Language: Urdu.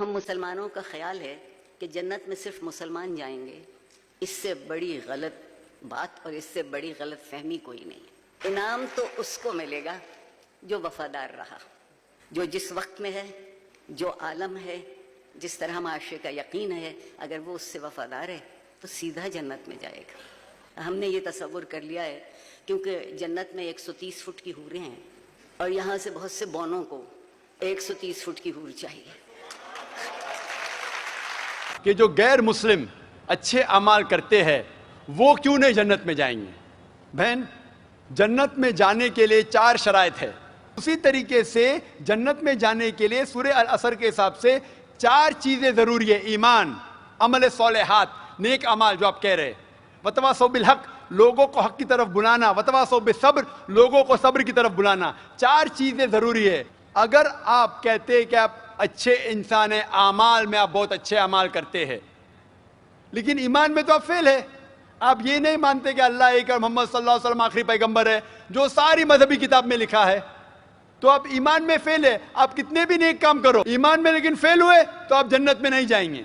ہم مسلمانوں کا خیال ہے کہ جنت میں صرف مسلمان جائیں گے، اس سے بڑی غلط بات اور اس سے بڑی غلط فہمی کوئی نہیں ہے۔ انعام تو اس کو ملے گا جو وفادار رہا، جو جس وقت میں ہے، جو عالم ہے، جس طرح معاشرے کا یقین ہے، اگر وہ اس سے وفادار ہے تو سیدھا جنت میں جائے گا۔ ہم نے یہ تصور کر لیا ہے کیونکہ جنت میں 130 فٹ کی حوریں ہیں اور یہاں سے بہت سے بونوں کو 130 فٹ کی حور چاہیے۔ کہ جو غیر مسلم اچھے اعمال کرتے ہیں وہ کیوں نہیں جنت میں جائیں گے؟ بہن، جنت میں جانے کے لیے 4 شرائط ہے۔ اسی طریقے سے جنت میں جانے کے لیے سورہ العصر کے حساب سے 4 چیزیں ضروری ہے: ایمان، عمل صالحات، نیک اعمال جو آپ کہہ رہے، وتواصوا بالحق، لوگوں کو حق کی طرف بلانا، وتواصوا بالصبر، لوگوں کو صبر کی طرف بلانا۔ 4 چیزیں ضروری ہے۔ اگر آپ کہتے کہ آپ اچھے انسان ہیں، اعمال میں آپ بہت اچھے اعمال کرتے ہیں، لیکن ایمان میں تو آپ فیل ہے، آپ یہ نہیں مانتے کہ اللہ ایک اور محمد صلی اللہ علیہ وسلم آخری پیغمبر ہے جو ساری مذہبی کتاب میں لکھا ہے، تو آپ ایمان میں فیل ہے۔ آپ کتنے بھی نیک کام کرو، ایمان میں لیکن فیل ہوئے تو آپ جنت میں نہیں جائیں گے۔